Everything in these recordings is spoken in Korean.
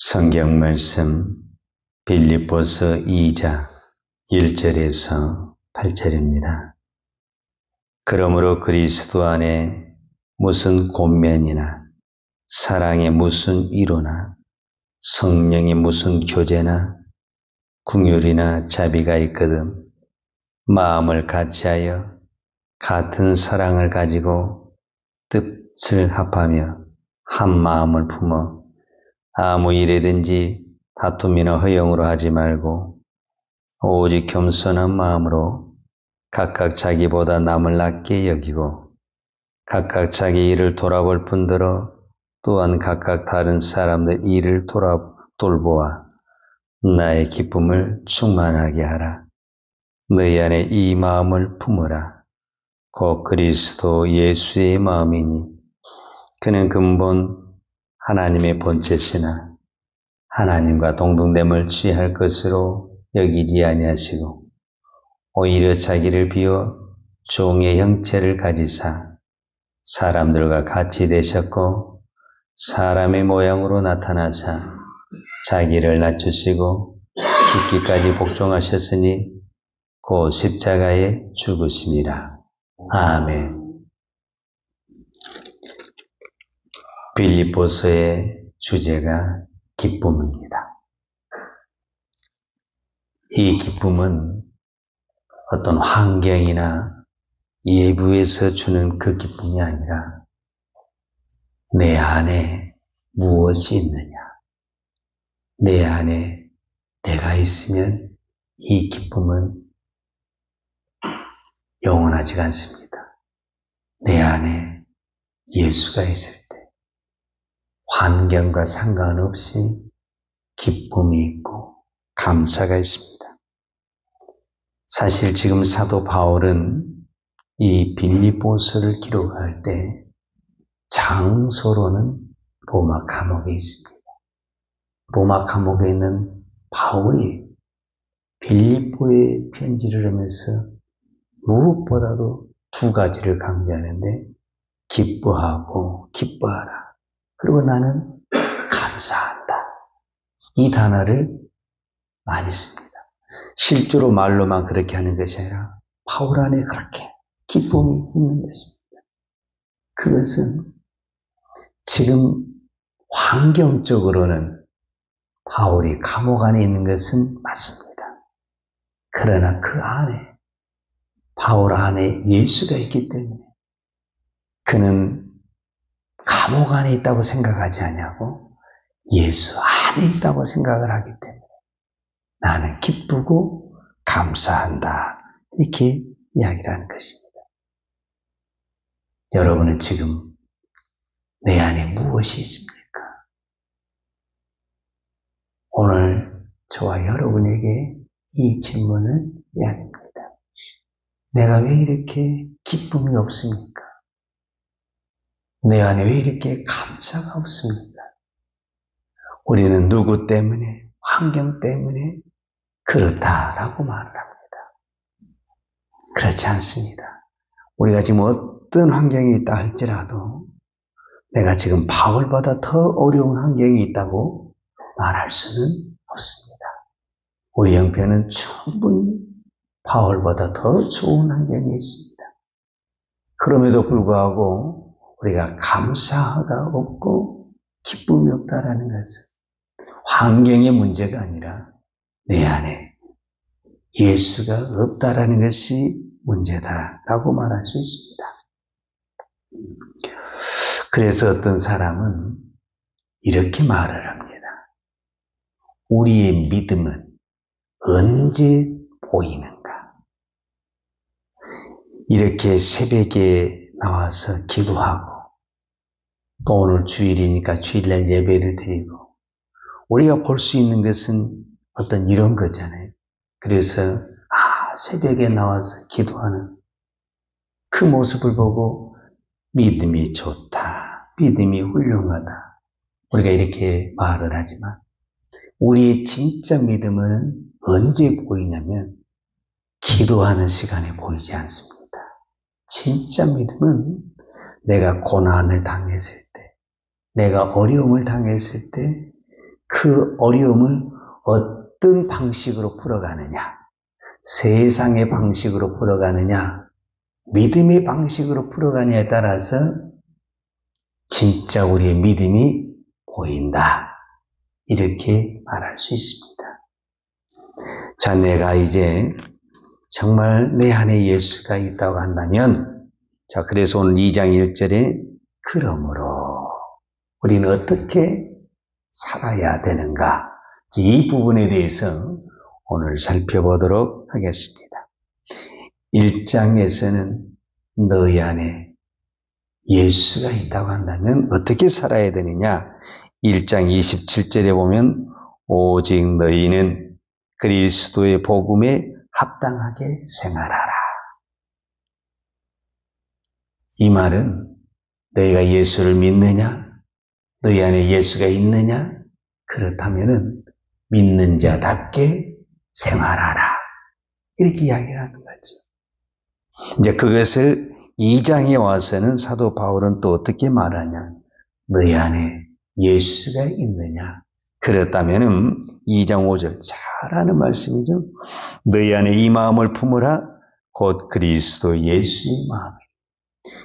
성경 말씀 빌립보서 2장 1절에서 8절입니다. 그러므로 그리스도 안에 무슨 권면이나 사랑의 무슨 위로나 성령의 무슨 교제나 긍휼이나 자비가 있거든 마음을 같이하여 같은 사랑을 가지고 뜻을 합하며 한 마음을 품어 아무 일이든지 다툼이나 허영으로 하지 말고 오직 겸손한 마음으로 각각 자기보다 남을 낮게 여기고 각각 자기 일을 돌아볼 뿐더러 또한 각각 다른 사람들 일을 돌보아 나의 기쁨을 충만하게 하라. 너희 안에 이 마음을 품으라. 곧 그리스도 예수의 마음이니 그는 근본 하나님의 본체시나 하나님과 동등됨을 취할 것으로 여기지 아니하시고 오히려 자기를 비워 종의 형체를 가지사 사람들과 같이 되셨고 사람의 모양으로 나타나사 자기를 낮추시고 죽기까지 복종하셨으니 곧 십자가에 죽으심이라. 아멘. 빌립보서의 주제가 기쁨입니다. 이 기쁨은 어떤 환경이나 예부에서 주는 그 기쁨이 아니라 내 안에 무엇이 있느냐, 내 안에 내가 있으면 이 기쁨은 영원하지가 않습니다. 내 안에 예수가 있을 때 환경과 상관없이 기쁨이 있고 감사가 있습니다. 사실 지금 사도 바울은 이 빌립보서를 기록할 때 장소로는 로마 감옥에 있습니다. 로마 감옥에 있는 바울이 빌립보에 편지를 하면서 무엇보다도 두 가지를 강조하는데 기뻐하고 기뻐하라. 그리고 나는 감사한다. 이 단어를 많이 씁니다. 실제로 말로만 그렇게 하는 것이 아니라 바울 안에 그렇게 기쁨이 있는 것입니다. 그것은 지금 환경적으로는 바울이 감옥 안에 있는 것은 맞습니다. 그러나 그 안에 바울 안에 예수가 있기 때문에 그는 감옥 안에 있다고 생각하지 않냐고 예수 안에 있다고 생각을 하기 때문에 나는 기쁘고 감사한다. 이렇게 이야기를 하는 것입니다. 여러분은 지금 내 안에 무엇이 있습니까? 오늘 저와 여러분에게 이 질문을 이야기합니다. 내가 왜 이렇게 기쁨이 없습니까? 내 안에 왜 이렇게 감사가 없습니까? 우리는 누구 때문에, 환경 때문에 그렇다라고 말을 합니다. 그렇지 않습니다. 우리가 지금 어떤 환경이 있다 할지라도 내가 지금 바울보다 더 어려운 환경이 있다고 말할 수는 없습니다. 우리 형편은 충분히 바울보다 더 좋은 환경이 있습니다. 그럼에도 불구하고 우리가 감사가 없고 기쁨이 없다라는 것은 환경의 문제가 아니라 내 안에 예수가 없다라는 것이 문제다라고 말할 수 있습니다. 그래서 어떤 사람은 이렇게 말을 합니다. 우리의 믿음은 언제 보이는가? 이렇게 새벽에 나와서 기도하고 또 오늘 주일이니까 주일날 예배를 드리고 우리가 볼 수 있는 것은 어떤 이런 거잖아요. 그래서 새벽에 나와서 기도하는 그 모습을 보고 믿음이 좋다, 믿음이 훌륭하다 우리가 이렇게 말을 하지만 우리의 진짜 믿음은 언제 보이냐면 기도하는 시간에 보이지 않습니다. 진짜 믿음은 내가 고난을 당했을 때, 내가 어려움을 당했을 때 그 어려움을 어떤 방식으로 풀어가느냐, 세상의 방식으로 풀어가느냐, 믿음의 방식으로 풀어가느냐에 따라서 진짜 우리의 믿음이 보인다. 이렇게 말할 수 있습니다. 자, 내가 이제 정말 내 안에 예수가 있다고 한다면, 자, 그래서 오늘 2장 1절에 그러므로 우리는 어떻게 살아야 되는가? 이 부분에 대해서 오늘 살펴보도록 하겠습니다. 1장에서는 너희 안에 예수가 있다고 한다면 어떻게 살아야 되느냐? 1장 27절에 보면 오직 너희는 그리스도의 복음에 합당하게 생활하라. 이 말은 너희가 예수를 믿느냐? 너희 안에 예수가 있느냐? 그렇다면은 믿는 자답게 생활하라. 이렇게 이야기를 하는 거죠. 이제 그것을 2장에 와서는 사도 바울은 또 어떻게 말하냐? 너희 안에 예수가 있느냐? 그렇다면은 2장 5절 잘하는 말씀이죠. 너희 안에 이 마음을 품으라. 곧 그리스도 예수의 마음.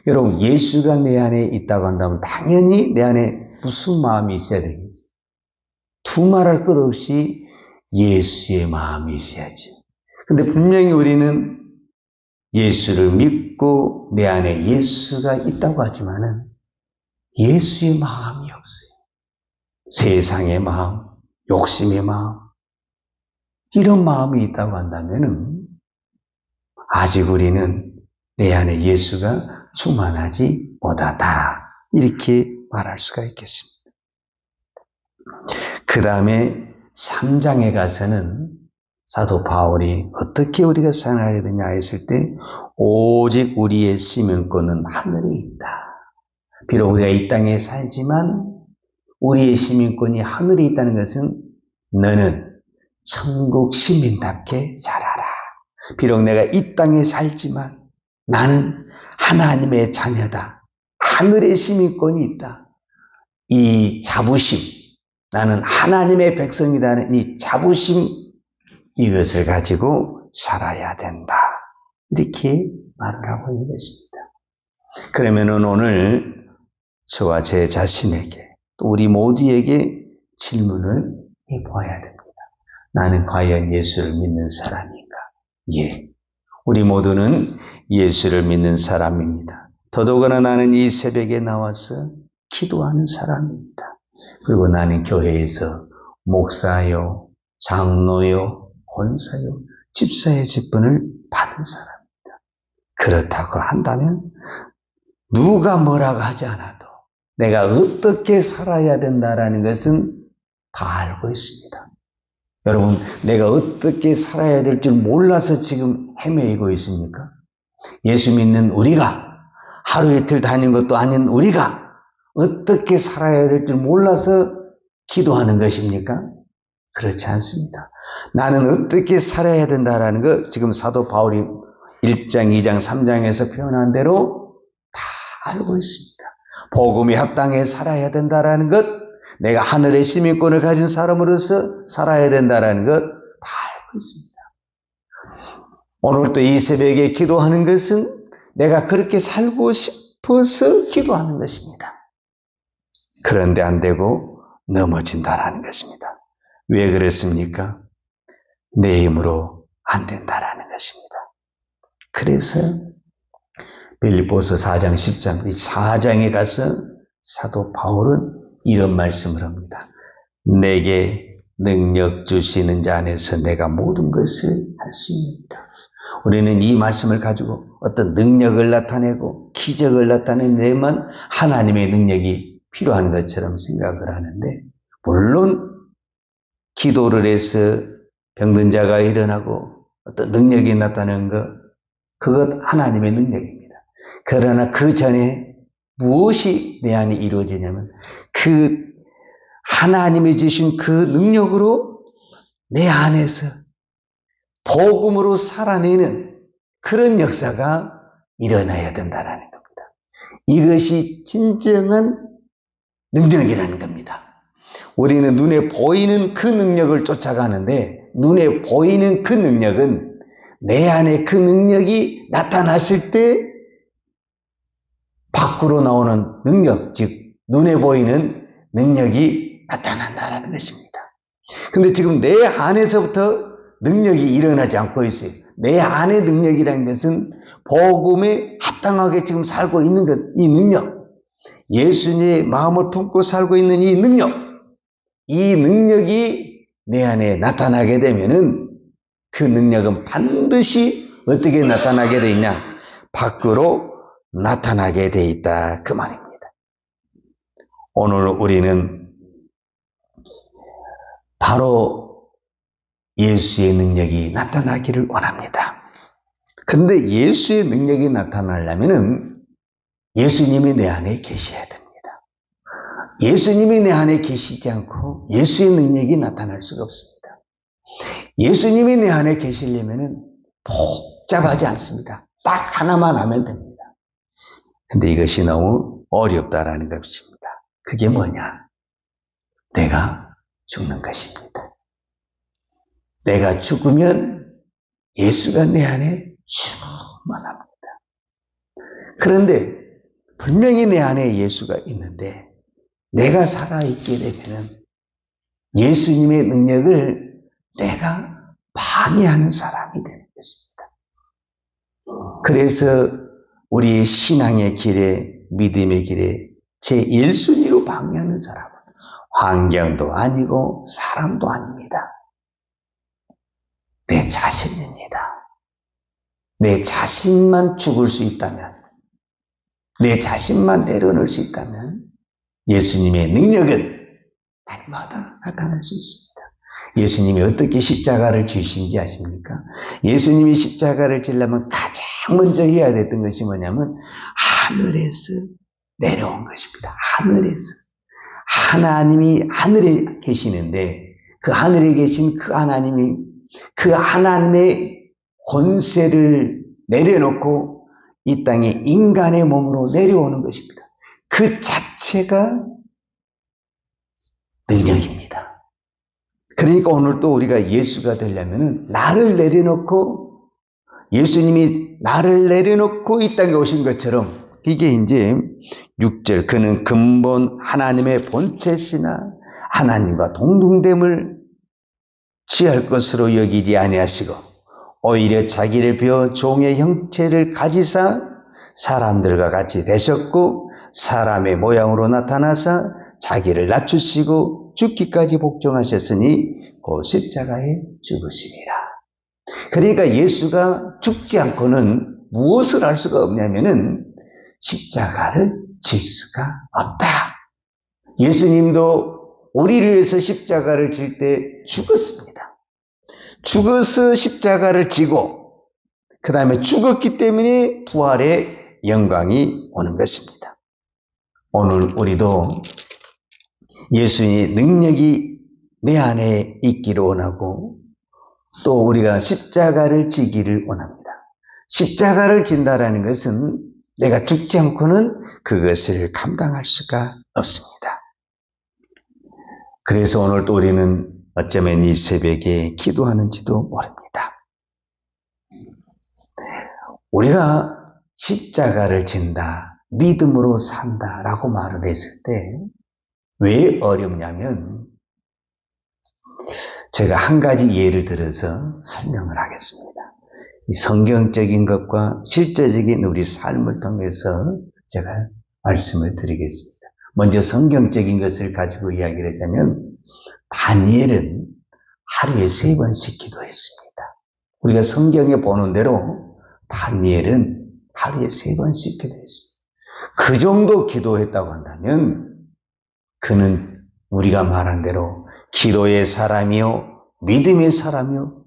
여러분, 예수가 내 안에 있다고 한다면 당연히 내 안에 무슨 마음이 있어야 되겠어요? 두말할 것 없이 예수의 마음이 있어야지. 근데 분명히 우리는 예수를 믿고 내 안에 예수가 있다고 하지만은 예수의 마음이 없어요. 세상의 마음, 욕심의 마음, 이런 마음이 있다고 한다면은 아직 우리는 내 안에 예수가 충만하지 못하다. 이렇게 말할 수가 있겠습니다. 그 다음에 3장에 가서는 사도 바울이 어떻게 우리가 살아야 되냐 했을 때 오직 우리의 시민권은 하늘에 있다. 비록 우리가 이 땅에 살지만 우리의 시민권이 하늘에 있다는 것은 너는 천국 시민답게 살아라. 비록 내가 이 땅에 살지만 나는 하나님의 자녀다. 하늘의 시민권이 있다. 이 자부심, 나는 하나님의 백성이라는 이 자부심, 이것을 가지고 살아야 된다. 이렇게 말을 하고 있는 것입니다. 그러면은 오늘 저와 제 자신에게 또 우리 모두에게 질문을 해봐야 됩니다. 나는 과연 예수를 믿는 사람인가? 예. 우리 모두는 예수를 믿는 사람입니다. 더더구나 나는 이 새벽에 나와서 기도하는 사람입니다. 그리고 나는 교회에서 목사요, 장로요, 권사요, 집사의 직분을 받은 사람입니다. 그렇다고 한다면 누가 뭐라고 하지 않아도 내가 어떻게 살아야 된다라는 것은 다 알고 있습니다. 여러분, 내가 어떻게 살아야 될 줄 몰라서 지금 헤매이고 있습니까? 예수 믿는 우리가, 하루 이틀 다닌 것도 아닌 우리가 어떻게 살아야 될 줄 몰라서 기도하는 것입니까? 그렇지 않습니다. 나는 어떻게 살아야 된다라는 것, 지금 사도 바울이 1장, 2장, 3장에서 표현한 대로 다 알고 있습니다. 복음에 합당해 살아야 된다라는 것, 내가 하늘의 시민권을 가진 사람으로서 살아야 된다라는 것 다 알고 있습니다. 오늘 또 이 새벽에 기도하는 것은 내가 그렇게 살고 싶어서 기도하는 것입니다. 그런데 안 되고 넘어진다라는 것입니다. 왜 그랬습니까? 내 힘으로 안 된다라는 것입니다. 그래서 빌립보서 4장 10장, 이 4장에 가서 사도 바울은 이런 말씀을 합니다. 내게 능력 주시는 자 안에서 내가 모든 것을 할 수 있느니라. 우리는 이 말씀을 가지고 어떤 능력을 나타내고 기적을 나타내내만 하나님의 능력이 필요한 것처럼 생각을 하는데, 물론 기도를 해서 병든 자가 일어나고 어떤 능력이 나타나는 것, 그것 하나님의 능력입니다. 그러나 그 전에 무엇이 내 안에 이루어지냐면 그 하나님이 주신 그 능력으로 내 안에서 복음으로 살아내는 그런 역사가 일어나야 된다는 겁니다. 이것이 진정한 능력이라는 겁니다. 우리는 눈에 보이는 그 능력을 쫓아가는데 눈에 보이는 그 능력은 내 안에 그 능력이 나타났을 때 밖으로 나오는 능력, 즉 눈에 보이는 능력이 나타난다는 것입니다. 근데 지금 내 안에서부터 능력이 일어나지 않고 있어요. 내 안의 능력이라는 것은 복음에 합당하게 지금 살고 있는 것, 이 능력, 예수님의 마음을 품고 살고 있는 이 능력이 내 안에 나타나게 되면은 그 능력은 반드시 어떻게 나타나게 돼 있냐? 밖으로 나타나게 돼 있다. 그 말입니다. 오늘 우리는 바로 예수의 능력이 나타나기를 원합니다. 그런데 예수의 능력이 나타나려면은 예수님이 내 안에 계셔야 됩니다. 예수님이 내 안에 계시지 않고 예수의 능력이 나타날 수가 없습니다. 예수님이 내 안에 계시려면은 복잡하지 않습니다. 딱 하나만 하면 됩니다. 근데 이것이 너무 어렵다라는 것입니다. 그게 뭐냐? 내가 죽는 것입니다. 내가 죽으면 예수가 내 안에 충만합니다. 그런데 분명히 내 안에 예수가 있는데 내가 살아있게 되면 예수님의 능력을 내가 방해하는 사람이 되는 것입니다. 그래서 우리의 신앙의 길에, 믿음의 길에 제1순위로 방해하는 사람은 환경도 아니고 사람도 아닙니다. 내 자신입니다. 내 자신만 죽을 수 있다면, 내 자신만 내려놓을 수 있다면 예수님의 능력은 날마다 나타날 수 있습니다. 예수님이 어떻게 십자가를 지으신지 아십니까? 예수님이 십자가를 지려면 가장 먼저 해야 됐던 것이 뭐냐면 하늘에서 내려온 것입니다. 하늘에서. 하나님이 하늘에 계시는데 그 하늘에 계신 그 하나님이 그 하나님의 권세를 내려놓고 이 땅에 인간의 몸으로 내려오는 것입니다. 그 자체가 능력입니다. 그러니까 오늘 또 우리가 예수가 되려면 나를 내려놓고 예수님이 나를 내려놓고 이 땅에 오신 것처럼 이게 이제 6절 그는 근본 하나님의 본체시나 하나님과 동등됨을 취할 것으로 여기지 아니하시고 오히려 자기를 비워 종의 형체를 가지사 사람들과 같이 되셨고 사람의 모양으로 나타나사 자기를 낮추시고 죽기까지 복종하셨으니 곧 십자가에 죽으시니라. 그러니까 예수가 죽지 않고는 무엇을 할 수가 없냐면은 십자가를 질 수가 없다. 예수님도 우리를 위해서 십자가를 질 때 죽었습니다. 죽어서 십자가를 지고 그 다음에 죽었기 때문에 부활의 영광이 오는 것입니다. 오늘 우리도 예수의 능력이 내 안에 있기를 원하고 또 우리가 십자가를 지기를 원합니다. 십자가를 진다라는 것은 내가 죽지 않고는 그것을 감당할 수가 없습니다. 그래서 오늘 또 우리는 어쩌면 이 새벽에 기도하는지도 모릅니다. 우리가 십자가를 진다, 믿음으로 산다라고 말을 했을 때 왜 어렵냐면 제가 한 가지 예를 들어서 설명을 하겠습니다. 이 성경적인 것과 실제적인 우리 삶을 통해서 제가 말씀을 드리겠습니다. 먼저 성경적인 것을 가지고 이야기를 하자면 다니엘은 하루에 3번씩 기도했습니다. 우리가 성경에 보는 대로 다니엘은 하루에 3번씩 기도했습니다. 그 정도 기도했다고 한다면 그는 우리가 말한 대로 기도의 사람이요 믿음의 사람이요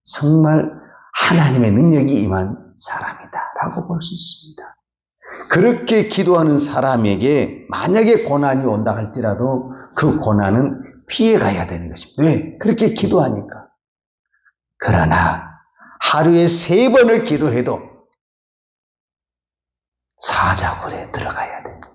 정말 하나님의 능력이 임한 사람이다 라고 볼 수 있습니다. 그렇게 기도하는 사람에게 만약에 고난이 온다 할지라도 그 고난은 피해가야 되는 것입니다. 왜? 그렇게 기도하니까. 그러나 하루에 3번을 기도해도 사자굴에 들어가야 됩니다.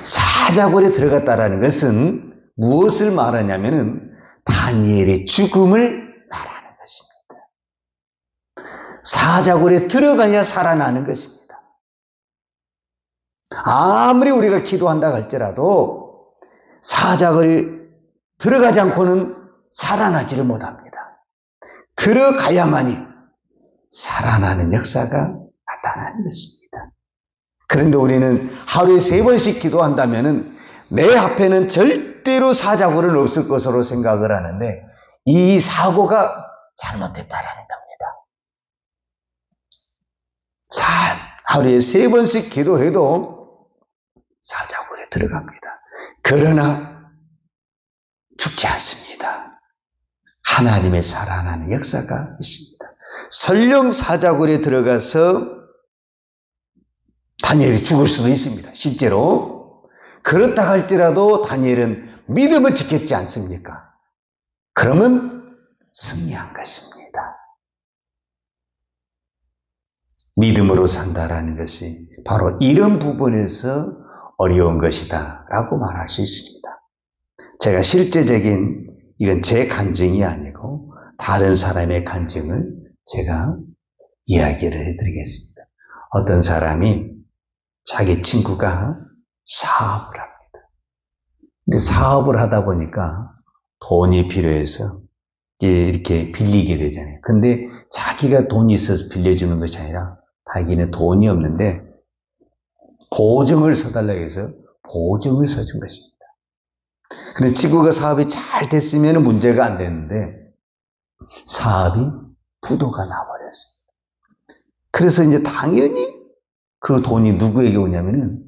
사자굴에 들어갔다라는 것은 무엇을 말하냐면은 다니엘의 죽음을 말하는 것입니다. 사자굴에 들어가야 살아나는 것입니다. 아무리 우리가 기도한다 할지라도 사자굴에 들어가지 않고는 살아나지를 못합니다. 들어가야만이 살아나는 역사가 나타나는 것입니다. 그런데 우리는 하루에 3번씩 기도한다면 내 앞에는 절대로 사자굴은 없을 것으로 생각을 하는데 이 사고가 잘못됐다라는 겁니다. 하루에 3번씩 기도해도 사자굴에 들어갑니다. 그러나 죽지 않습니다. 하나님의 살아나는 역사가 있습니다. 설령 사자굴에 들어가서 다니엘이 죽을 수도 있습니다. 실제로 그렇다 할지라도 다니엘은 믿음을 지켰지 않습니까? 그러면 승리한 것입니다. 믿음으로 산다라는 것이 바로 이런 부분에서 어려운 것이다 라고 말할 수 있습니다. 제가 실제적인 이건 제 간증이 아니고 다른 사람의 간증을 제가 이야기를 해드리겠습니다. 어떤 사람이 자기 친구가 사업을 합니다. 근데 사업을 하다 보니까 돈이 필요해서 이렇게 빌리게 되잖아요. 근데 자기가 돈이 있어서 빌려주는 것이 아니라 자기는 돈이 없는데 보증을 서달라고 해서 보증을 서준 것입니다. 그런데 친구가 사업이 잘 됐으면 문제가 안 되는데 사업이 부도가 나버렸습니다. 그래서 이제 당연히 그 돈이 누구에게 오냐면은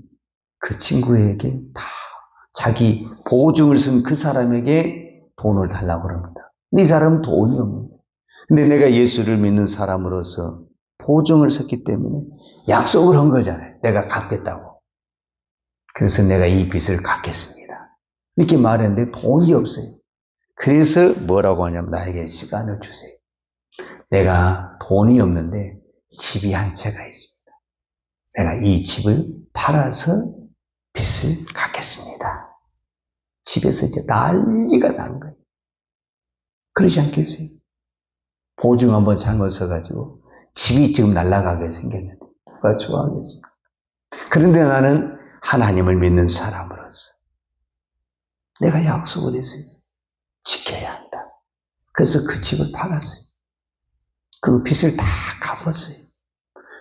그 친구에게 다 자기 보증을 쓴 그 사람에게 돈을 달라고 합니다. 근데 이 사람은 돈이 없는 거예요. 근데 내가 예수를 믿는 사람으로서 보증을 섰기 때문에 약속을 한 거잖아요. 내가 갚겠다고. 그래서 내가 이 빚을 갚겠습니다. 이렇게 말했는데 돈이 없어요. 그래서 뭐라고 하냐면 나에게 시간을 주세요. 내가 돈이 없는데 집이 한 채가 있습니다. 내가 이 집을 팔아서 빚을 갚겠습니다. 집에서 이제 난리가 난 거예요. 그러지 않겠어요? 보증 한번 잘못 써가지고 집이 지금 날아가게 생겼는데 누가 좋아하겠습니까? 그런데 나는 하나님을 믿는 사람으로서 내가 약속을 했어요. 지켜야 한다. 그래서 그 집을 팔았어요. 그 빚을 다 갚았어요.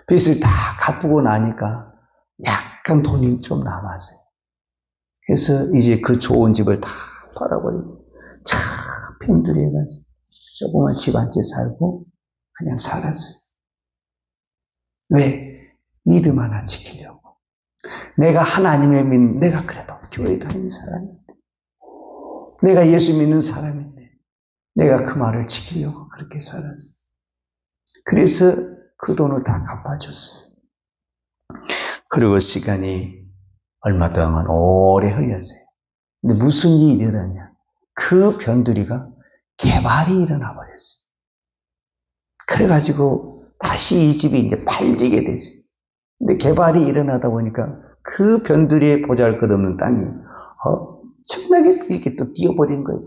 빚을 다 갚고 나니까 약간 돈이 좀 남았어요. 그래서 이제 그 좋은 집을 다 팔아버리고 참 편들이에 가서 조그만 집 한 채 살고 그냥 살았어요. 왜? 믿음 하나 지키려고. 내가 하나님의 내가 그래도 교회 다니는 사람인데 내가 예수 믿는 사람인데 내가 그 말을 지키려고 그렇게 살았어요. 그래서 그 돈을 다 갚아줬어요. 그리고 시간이 얼마 동안 오래 흘렸어요. 근데 무슨 일이 일어났냐? 그 변두리가 개발이 일어나 버렸어요. 그래가지고 다시 이 집이 이제 팔리게 됐어요. 근데 개발이 일어나다 보니까 그 변두리에 보잘것없는 땅이 엄청나게 이렇게 또 뛰어버린 거예요.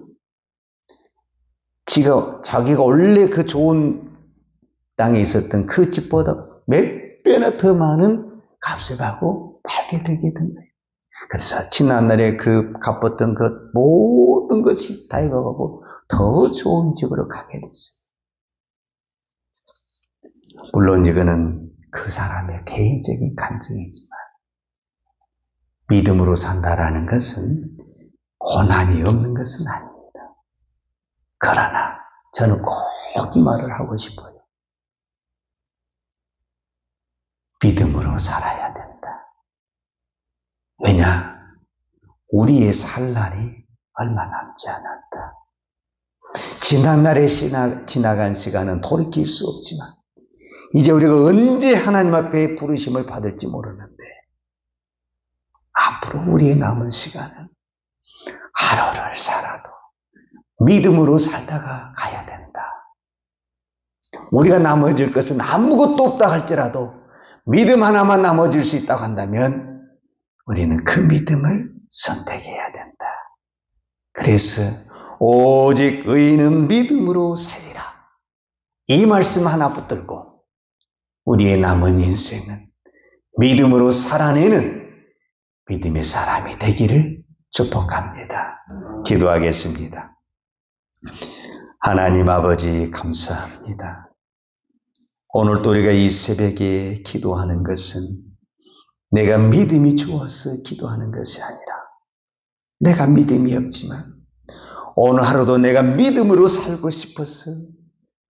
자기가 원래 그 좋은 땅에 있었던 그 집보다 몇 배나 더 많은 값을 받고 팔게 되게 된 거예요. 그래서 지난날에 그 갚았던 것 모든 것이 다 익어가고 더 좋은 집으로 가게 됐어요. 물론 이거는 그 사람의 개인적인 간증이지만 믿음으로 산다라는 것은 고난이 없는 것은 아닙니다. 그러나 저는 꼭 이 말을 하고 싶어요. 믿음으로 살아야 된다. 왜냐? 우리의 살 날이 얼마 남지 않았다. 지난날에 지나간 시간은 돌이킬 수 없지만 이제 우리가 언제 하나님 앞에 부르심을 받을지 모르는데 앞으로 우리의 남은 시간은 하루를 살아도 믿음으로 살다가 가야 된다. 우리가 나머질 것은 아무것도 없다 할지라도 믿음 하나만 나머질 수 있다고 한다면 우리는 그 믿음을 선택해야 된다. 그래서 오직 의인은 믿음으로 살리라. 이 말씀 하나 붙들고 우리의 남은 인생은 믿음으로 살아내는 믿음의 사람이 되기를 축복합니다. 기도하겠습니다. 하나님 아버지 감사합니다. 오늘 또 우리가 이 새벽에 기도하는 것은 내가 믿음이 좋아서 기도하는 것이 아니라 내가 믿음이 없지만 오늘 하루도 내가 믿음으로 살고 싶어서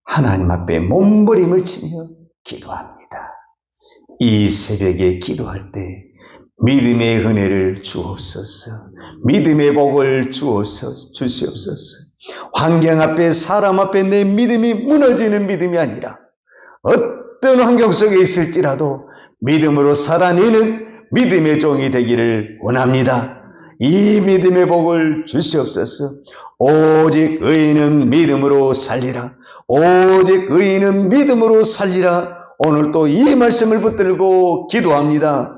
하나님 앞에 몸부림을 치며 기도합니다. 이 새벽에 기도할 때 믿음의 은혜를 주옵소서. 믿음의 복을 주시옵소서. 환경 앞에 사람 앞에 내 믿음이 무너지는 믿음이 아니라 어떤 환경 속에 있을지라도 믿음으로 살아내는 믿음의 종이 되기를 원합니다. 이 믿음의 복을 주시옵소서. 오직 의인은 믿음으로 살리라. 오직 의인은 믿음으로 살리라. 오늘 또 이 말씀을 붙들고 기도합니다.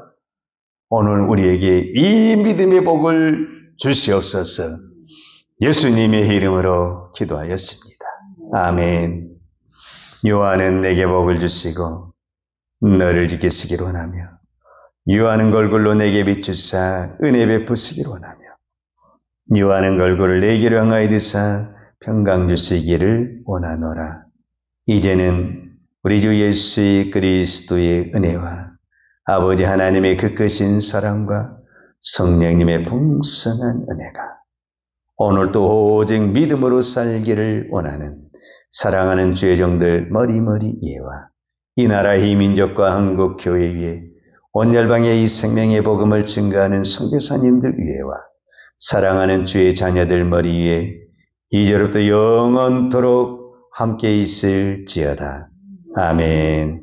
오늘 우리에게 이 믿음의 복을 주시옵소서. 예수님의 이름으로 기도하였습니다. 아멘. 요한은 내게 복을 주시고 너를 지키시기를 원하며 유하는 걸굴로 내게 비추사 은혜 베푸시기를 원하며 유하는 걸굴을 내게로 향하여 드사 평강 주시기를 원하노라. 이제는 우리 주 예수 그리스도의 은혜와 아버지 하나님의 그 크신 사랑과 성령님의 풍성한 은혜가 오늘도 오직 믿음으로 살기를 원하는 사랑하는 주의 종들 머리머리 예와 이 나라 이 민족과 한국 교회 위에 온 열방의 이 생명의 복음을 증거하는 선교사님들 위에와 사랑하는 주의 자녀들 머리 위에 이제로부터 영원토록 함께 있을지어다. 아멘.